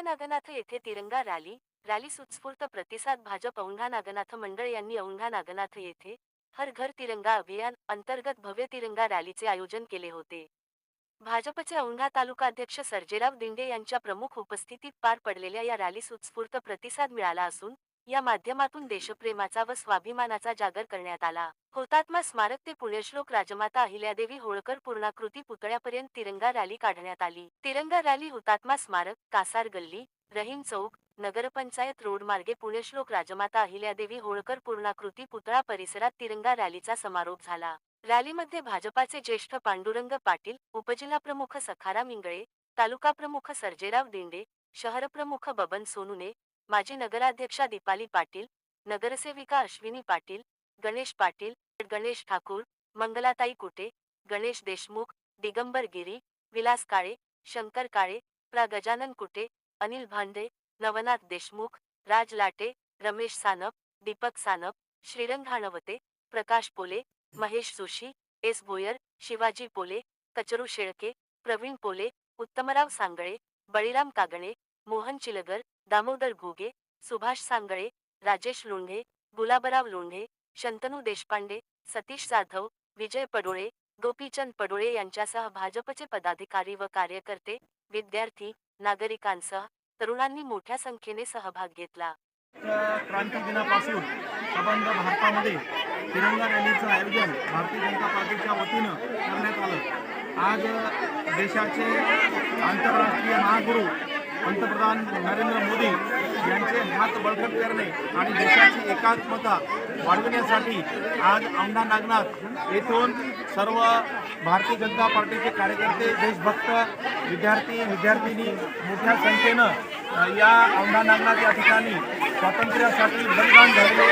नागनाथ येथे तिरंगा रॅलीस उत्स्फूर्त प्रतिसाद भाजप औंढा नागनाथ मंडळ यांनी औंढा नागनाथ येथे हर घर तिरंगा अभियान अंतर्गत भव्य तिरंगा रॅलीचे आयोजन केले होते। भाजपचे औंढा तालुकाध्यक्ष सर्जेराव दिंडे यांच्या प्रमुख उपस्थितीत पार पडलेल्या या रॅलीस उत्स्फूर्त प्रतिसाद मिळाला असून या माध्यमातून देशप्रेमाचा व स्वाभिमानाचा जागर करण्यात आला। हुतात्मा स्मारक ते पुण्यश्लोक राजमाता अहिल्यादेवी होळकर पूर्णाकृती पुतळ्यापर्यंत तिरंगा रॅली काढण्यात आली। तिरंगा रॅली हुतात्मा स्मारक, कासार गल्ली, रहीम चौक, नगरपंचायत रोड मार्गे पुण्यश्लोक राजमाता अहिल्यादेवी होळकर पूर्णाकृती पुतळा परिसरात तिरंगा रॅलीचा समारोप झाला। रॅलीमध्ये भाजपाचे ज्येष्ठ पांडुरंग पाटील, उपजिल्हाप्रमुख सखाराम इंगळे, तालुकाप्रमुख सर्जेराव दिंडे, शहरप्रमुख बबन सोनुने, माजी नगराध्यक्षा दीपाली पाटील, नगरसेविका अश्विनी पाटील, गणेश पाटील, गणेश ठाकूर, मंगलाताई कुटे, गणेश देशमुख, दिगंबर गिरी, विलास काळे, शंकर काळे, गजानन कुटे, अनिल भांडे, नवनाथ देशमुख, राज लाटे, रमेश सानप, दीपक सानप, श्रीरंग हाणवते, प्रकाश पोले, महेश जोशी, एस भोयर, शिवाजी पोले, कचरू शेळके, प्रवीण पोले, उत्तमराव सांगळे, बळीराम कागणे, मोहन चिलगर, दामोदर घुगे, सुभाष सांगळे, राजेश लोंढे, गुलाबराव लोंढे, शंतनू देशपांडे, सतीश जाधव, विजय पडोळे, गोपीचंद पडोळे यांच्यासह भाजपचे पदाधिकारी व कार्यकर्ते, विद्यार्थी, नागरिकांसह तरुणांनी मोठ्या संख्येने सहभाग घेतला। क्रांती दिनापासून संबंध भारतामध्ये तिरंगा रॅलीचं आयोजन भारतीय जनता पार्टीच्या वतीनं करण्यात आलं। आज देशाचे आंतरराष्ट्रीय महागुरू पंतप्रधान नरेंद्र मोदी यांचे हात बळकट करणे आणि देशाची एकात्मता वाढविण्यासाठी आज औंढा नागनाथ येथून सर्व भारतीय जनता पार्टीचे कार्यकर्ते, देशभक्त, विद्यार्थी विद्यार्थिनी मोठ्या संख्येनं या औंढा नागनाथ या ठिकाणी स्वातंत्र्यासाठी बलिदान झालेले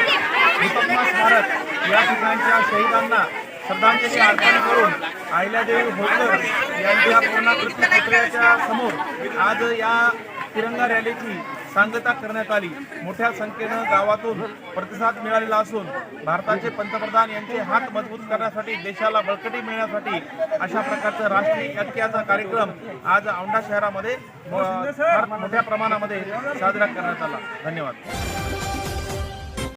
हुतात्मा स्मारक या ठिकाणच्या शहीदांना श्रद्धांजली अर्पण करून अहिल्यादेवी होळकर यांच्या पूर्णाकृती पुतळ्याच्या समोर आज या तिरंगा रॅलीची सांगता करण्यात आली। मोठ्या संख्येनं गावातून प्रतिसाद मिळालेला असून भारताचे पंतप्रधान यांचे हात मजबूत करण्यासाठी, देशाला बळकटी मिळण्यासाठी अशा प्रकारचा राष्ट्रीय ऐक्याचा कार्यक्रम आज औंढा शहरामध्ये मोठ्या प्रमाणामध्ये साजरा करण्यात आला। धन्यवाद।